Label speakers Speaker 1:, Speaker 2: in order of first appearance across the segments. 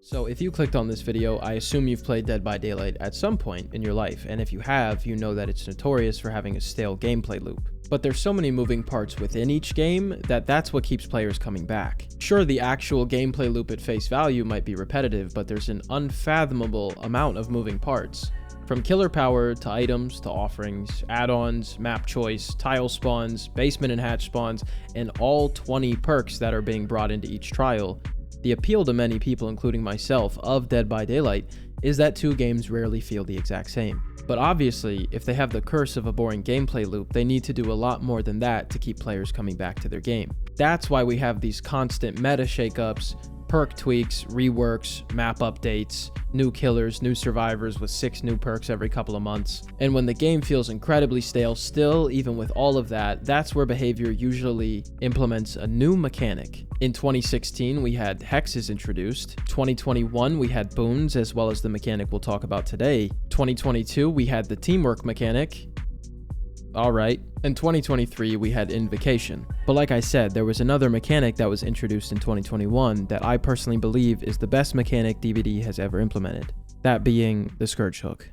Speaker 1: So if you clicked on this video, I assume you've played Dead by Daylight at some point in your life, and if you have, you know that it's notorious for having a stale gameplay loop. But there's so many moving parts within each game that that's what keeps players coming back. Sure, the actual gameplay loop at face value might be repetitive, but there's an unfathomable amount of moving parts. From killer power to items to offerings, add-ons, map choice, tile spawns, basement and hatch spawns, and all 20 perks that are being brought into each trial. The appeal to many people, including myself, of Dead by Daylight is that two games rarely feel the exact same. But obviously, if they have the curse of a boring gameplay loop, they need to do a lot more than that to keep players coming back to their game. That's why we have these constant meta shakeups, perk tweaks, reworks, map updates, new killers, new survivors with 6 new perks every couple of months. And when the game feels incredibly stale still, even with all of that, that's where behavior usually implements a new mechanic. In 2016, we had hexes introduced. 2021, we had boons, as well as the mechanic we'll talk about today. 2022, we had the teamwork mechanic. Alright. In 2023, we had invocation. But like I said, there was another mechanic that was introduced in 2021 that I personally believe is the best mechanic DBD has ever implemented. That being the Scourge hook.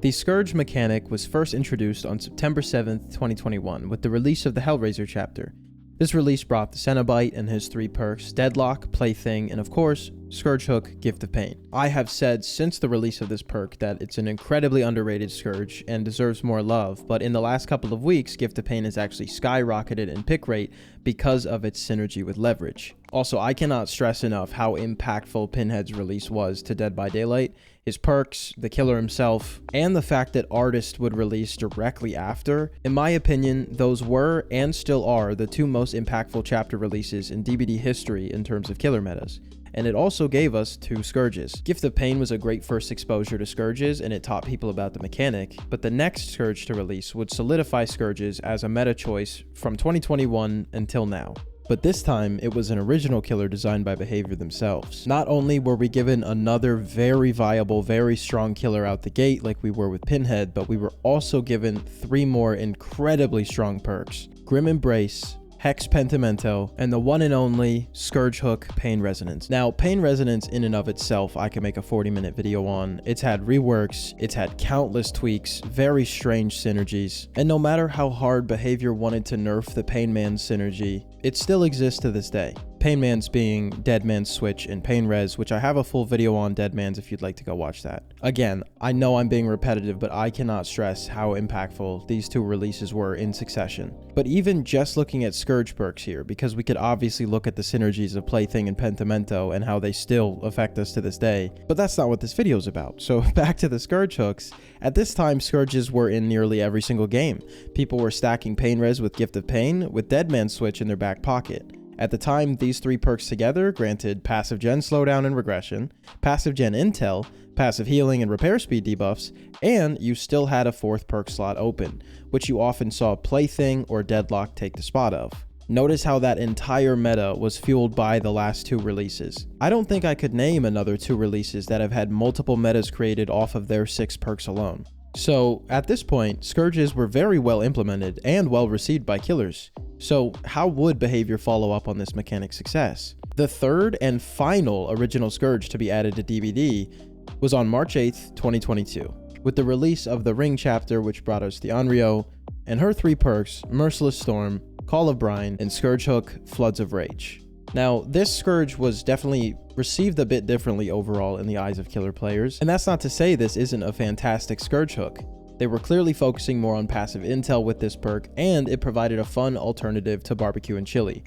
Speaker 1: The Scourge mechanic was first introduced on September 7th, 2021 with the release of the Hellraiser chapter. This release brought the Cenobite and his 3 perks, Deadlock, Plaything, and of course, Scourge Hook, Gift of Pain. I have said since the release of this perk that it's an incredibly underrated Scourge and deserves more love, but in the last couple of weeks, Gift of Pain has actually skyrocketed in pick rate because of its synergy with leverage. Also, I cannot stress enough how impactful Pinhead's release was to Dead by Daylight. His perks, the killer himself, and the fact that Artist would release directly after. In my opinion, those were and still are the 2 most impactful chapter releases in DBD history in terms of killer metas. And it also gave us 2 Scourges. Gift of Pain was a great first exposure to Scourges and it taught people about the mechanic, but the next Scourge to release would solidify Scourges as a meta choice from 2021 until now. But this time, it was an original killer designed by Behavior themselves. Not only were we given another very viable, very strong killer out the gate like we were with Pinhead, but we were also given 3 more incredibly strong perks. Grim Embrace, Hex Pentimento, and the one and only Scourge Hook Pain Resonance. Now, Pain Resonance in and of itself, I can make a 40-minute video on. It's had reworks, it's had countless tweaks, very strange synergies, and no matter how hard Behavior wanted to nerf the Pain Man's synergy, it still exists to this day. Pain Man's being Dead Man's Switch and Pain Res, which I have a full video on Dead Man's if you'd like to go watch that. Again, I know I'm being repetitive, but I cannot stress how impactful these 2 releases were in succession. But even just looking at Scourge perks here, because we could obviously look at the synergies of Plaything and Pentimento and how they still affect us to this day, but that's not what this video is about. So back to the Scourge hooks. At this time, Scourges were in nearly every single game. People were stacking Pain Res with Gift of Pain, with Dead Man's Switch in their back pocket. At the time, these 3 perks together granted passive gen slowdown and regression, passive gen intel, passive healing and repair speed debuffs, and you still had a 4th perk slot open, which you often saw Plaything or Deadlock take the spot of. Notice how that entire meta was fueled by the last 2 releases. I don't think I could name another 2 releases that have had multiple metas created off of their 6 perks alone. So at this point, Scourges were very well implemented and well received by killers. So how would Behavior follow up on this mechanic's success? The 3rd and final original Scourge to be added to DBD was on March 8th, 2022, with the release of the Ring chapter, which brought us the Onryo and her 3 perks, Merciless Storm, Call of Brine, and Scourge Hook, Floods of Rage. Now, this Scourge was definitely received a bit differently overall in the eyes of killer players, and that's not to say this isn't a fantastic Scourge hook. They were clearly focusing more on passive intel with this perk, and it provided a fun alternative to barbecue and chili.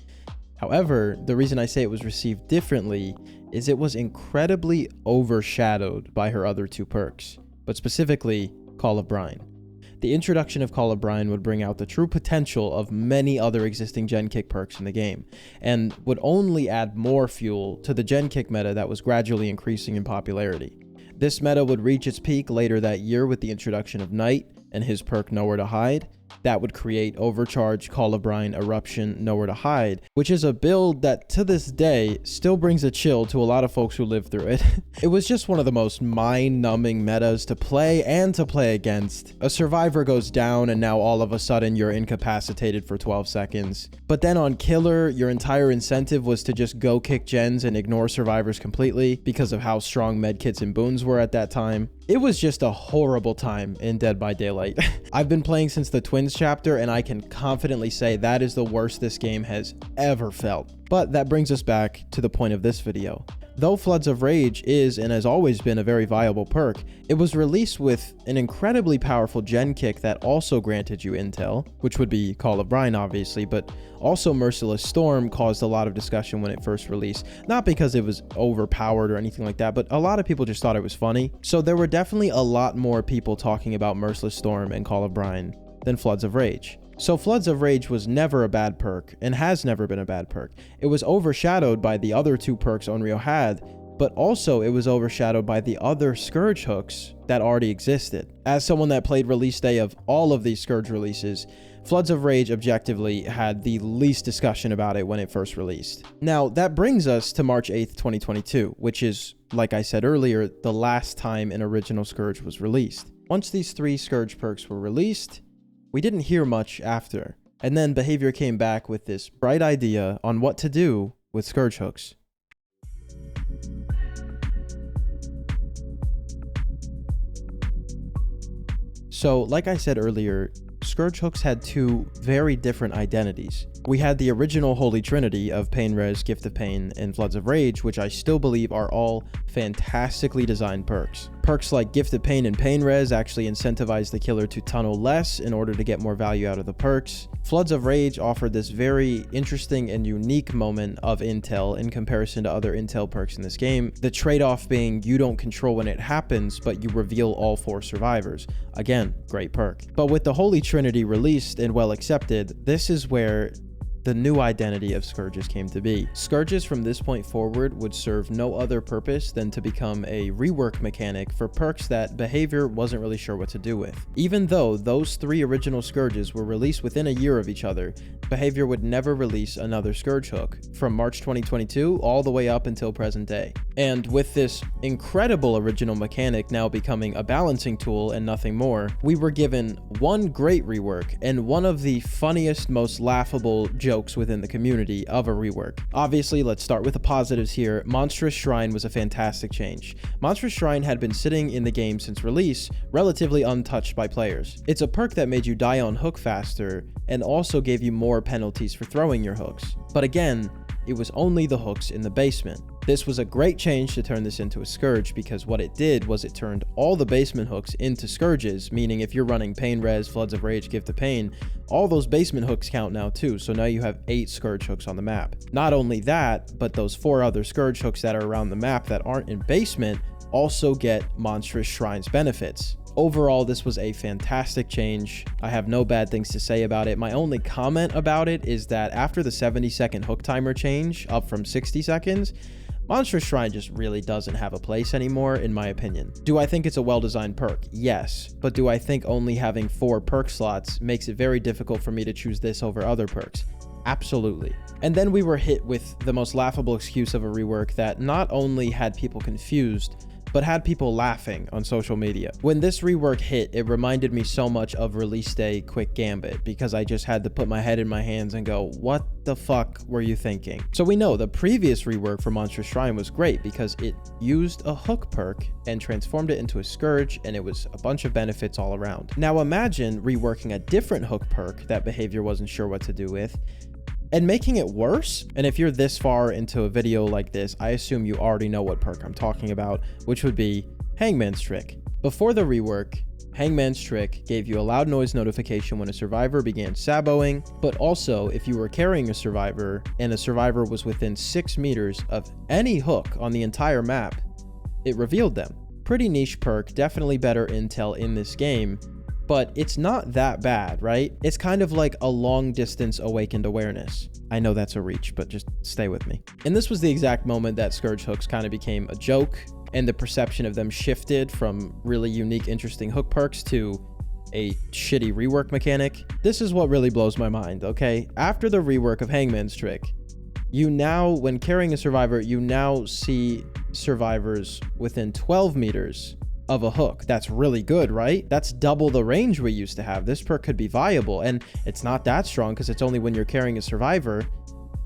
Speaker 1: However, the reason I say it was received differently is it was incredibly overshadowed by her other 2 perks, but specifically Call of Brine. The introduction of Call of Brine would bring out the true potential of many other existing gen kick perks in the game, and would only add more fuel to the gen kick meta that was gradually increasing in popularity. This meta would reach its peak later that year with the introduction of Knight and his perk Nowhere to Hide, that would create Overcharge, Call of Brine, Eruption, Nowhere to Hide, which is a build that to this day still brings a chill to a lot of folks who live through it. It was just one of the most mind-numbing metas to play and to play against. A survivor goes down and now all of a sudden you're incapacitated for 12 seconds. But then on Killer, your entire incentive was to just go kick gens and ignore survivors completely because of how strong medkits and boons were at that time. It was just a horrible time in Dead by Daylight. I've been playing since the Twins chapter, and I can confidently say that is the worst this game has ever felt. But that brings us back to the point of this video. Though Floods of Rage is and has always been a very viable perk, it was released with an incredibly powerful gen kick that also granted you intel, which would be Call of Brine obviously, but also Merciless Storm caused a lot of discussion when it first released. Not because it was overpowered or anything like that, but a lot of people just thought it was funny. So there were definitely a lot more people talking about Merciless Storm and Call of Brine than Floods of Rage. So Floods of Rage was never a bad perk, and has never been a bad perk. It was overshadowed by the other two perks Onryo had, but also it was overshadowed by the other Scourge hooks that already existed. As someone that played release day of all of these Scourge releases, Floods of Rage objectively had the least discussion about it when it first released. Now, that brings us to March 8th, 2022, which is, like I said earlier, the last time an original Scourge was released. Once these 3 Scourge perks were released, we didn't hear much after, and then Behavior came back with this bright idea on what to do with Scourge hooks. So, like I said earlier, Scourge hooks had 2 very different identities. We had the original Holy Trinity of Pain Res, Gift of Pain, and Floods of Rage, which I still believe are all fantastically designed perks. Perks like Gift of Pain and Pain Res actually incentivize the killer to tunnel less in order to get more value out of the perks. Floods of Rage offered this very interesting and unique moment of intel in comparison to other intel perks in this game. The trade-off being you don't control when it happens, but you reveal all 4 survivors. Again, great perk. But with the Holy Trinity released and well accepted, this is where the new identity of Scourges came to be. Scourges from this point forward would serve no other purpose than to become a rework mechanic for perks that Behavior wasn't really sure what to do with. Even though those 3 original Scourges were released within a year of each other, Behavior would never release another Scourge hook from March 2022 all the way up until present day. And with this incredible original mechanic now becoming a balancing tool and nothing more, we were given one great rework and one of the funniest, most laughable jokes within the community of a rework. Obviously, let's start with the positives here. Monstrous Shrine was a fantastic change. Monstrous Shrine had been sitting in the game since release, relatively untouched by players. It's a perk that made you die on hook faster and also gave you more penalties for throwing your hooks. But again, it was only the hooks in the basement. This was a great change to turn this into a Scourge, because what it did was it turned all the basement hooks into Scourges, meaning if you're running Pain Res, Floods of Rage, Gift of Pain, all those basement hooks count now too, so now you have 8 Scourge hooks on the map. Not only that, but those 4 other Scourge hooks that are around the map that aren't in basement also get Monstrous Shrine's benefits. Overall, this was a fantastic change. I have no bad things to say about it. My only comment about it is that after the 70-second hook timer change, up from 60 seconds, Monstrous Shrine just really doesn't have a place anymore, in my opinion. Do I think it's a well-designed perk? Yes. But do I think only having 4 perk slots makes it very difficult for me to choose this over other perks? Absolutely. And then we were hit with the most laughable excuse of a rework that not only had people confused, but had people laughing on social media. When this rework hit, it reminded me so much of Release Day Quick Gambit, because I just had to put my head in my hands and go, what the fuck were you thinking? So we know the previous rework for Monstrous Shrine was great because it used a hook perk and transformed it into a Scourge, and it was a bunch of benefits all around. Now imagine reworking a different hook perk that Behavior wasn't sure what to do with, and making it worse. And if you're this far into a video like this, I assume you already know what perk I'm talking about, which would be Hangman's Trick. Before the rework, Hangman's Trick gave you a loud noise notification when a survivor began saboing, but also if you were carrying a survivor and a survivor was within 6 meters of any hook on the entire map, it revealed them. Pretty niche perk, definitely better intel in this game, but it's not that bad, right? It's kind of like a long distance awakened awareness. I know that's a reach, but just stay with me. And this was the exact moment that Scourge hooks kind of became a joke, and the perception of them shifted from really unique, interesting hook perks to a shitty rework mechanic. This is what really blows my mind, okay? After the rework of Hangman's trick, when carrying a survivor, you now see survivors within 12 meters of a hook. That's really good, right? That's double the range we used to have. This perk could be viable, and it's not that strong because it's only when you're carrying a survivor.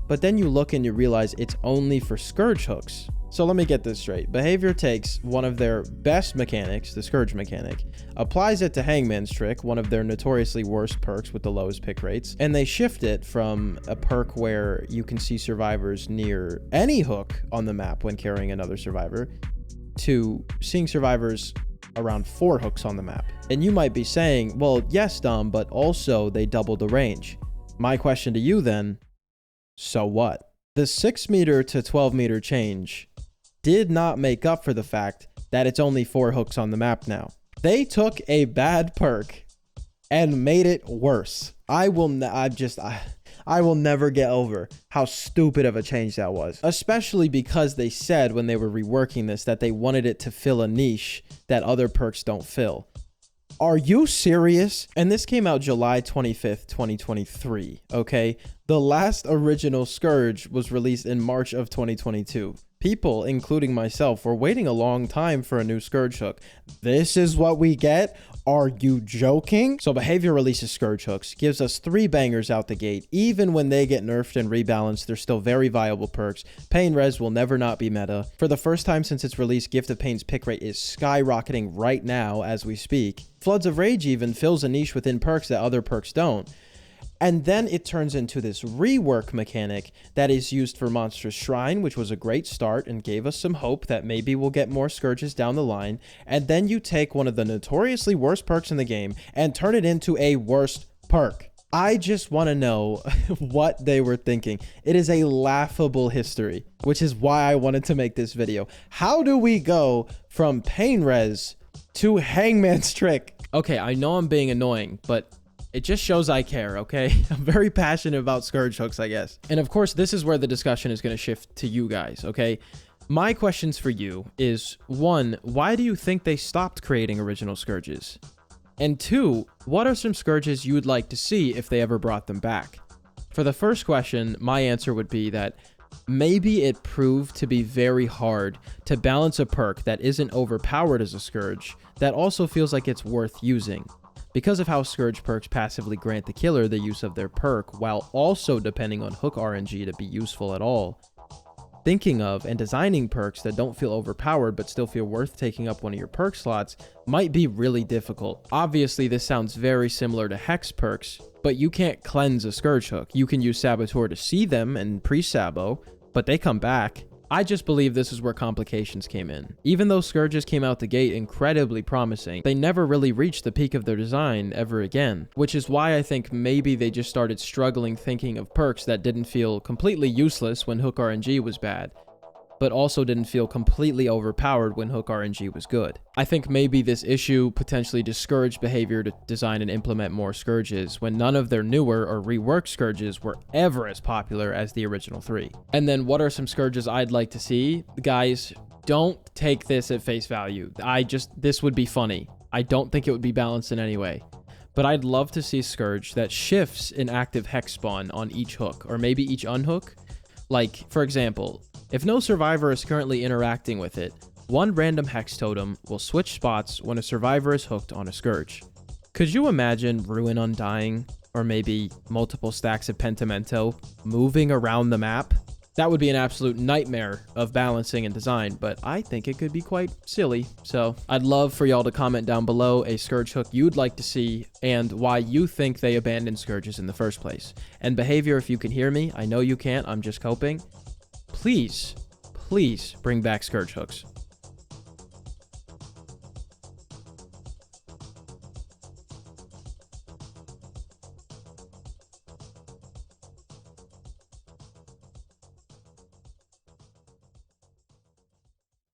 Speaker 1: But then you look and you realize it's only for Scourge hooks. So let me get this straight. Behavior takes one of their best mechanics, the Scourge mechanic, applies it to Hangman's trick, one of their notoriously worst perks with the lowest pick rates, and they shift it from a perk where you can see survivors near any hook on the map when carrying another survivor to seeing survivors around 4 hooks on the map. And you might be saying, well, yes, Dom, but also they doubled the range. My question to you then, so what? The 6 meter to 12 meter change did not make up for the fact that it's only 4 hooks on the map now. They took a bad perk and made it worse. I will never get over how stupid of a change that was. Especially because they said when they were reworking this that they wanted it to fill a niche that other perks don't fill. Are you serious? And this came out July 25th, 2023, okay? The last original Scourge was released in March of 2022. People, including myself, were waiting a long time for a new Scourge hook. This is what we get? Are you joking? So Behavior releases Scourge hooks, gives us 3 bangers out the gate. Even when they get nerfed and rebalanced, they're still very viable perks. Pain Res will never not be meta. For the first time since its release, Gift of Pain's pick rate is skyrocketing right now as we speak. Floods of Rage even fills a niche within perks that other perks don't. And then it turns into this rework mechanic that is used for Monstrous Shrine, which was a great start and gave us some hope that maybe we'll get more Scourges down the line. And then you take one of the notoriously worst perks in the game and turn it into a worst perk. I just want to know what they were thinking. It is a laughable history, which is why I wanted to make this video. How do we go from Pain Res to Hangman's trick? Okay, I know I'm being annoying, but it just shows I care, okay? I'm very passionate about Scourge hooks, I guess. And of course, this is where the discussion is going to shift to you guys, okay? My questions for you is, 1, why do you think they stopped creating original Scourges? And 2, what are some Scourges you would like to see if they ever brought them back? For the first question, my answer would be that maybe it proved to be very hard to balance a perk that isn't overpowered as a Scourge, that also feels like it's worth using. Because of how Scourge perks passively grant the killer the use of their perk, while also depending on hook RNG to be useful at all. Thinking of and designing perks that don't feel overpowered but still feel worth taking up one of your perk slots might be really difficult. Obviously, this sounds very similar to Hex perks, but you can't cleanse a Scourge hook. You can use Saboteur to see them and pre-sabo, but they come back. I just believe this is where complications came in. Even though Scourges came out the gate incredibly promising, they never really reached the peak of their design ever again, which is why I think maybe they just started struggling thinking of perks that didn't feel completely useless when hook RNG was bad, but also didn't feel completely overpowered when hook RNG was good. I think maybe this issue potentially discouraged Behavior to design and implement more Scourges when none of their newer or reworked Scourges were ever as popular as the original 3. And then what are some Scourges I'd like to see? Guys, don't take this at face value. This would be funny. I don't think it would be balanced in any way. But I'd love to see Scourge that shifts an active hex spawn on each hook, or maybe each unhook. Like, for example, if no survivor is currently interacting with it, one random hex totem will switch spots when a survivor is hooked on a Scourge. Could you imagine Ruin Undying, or maybe multiple stacks of Pentimento, moving around the map? That would be an absolute nightmare of balancing and design, but I think it could be quite silly. So I'd love for y'all to comment down below a Scourge hook you'd like to see and why you think they abandoned Scourges in the first place. And Behavior, if you can hear me, I know you can't, I'm just coping. Please bring back Scourge hooks.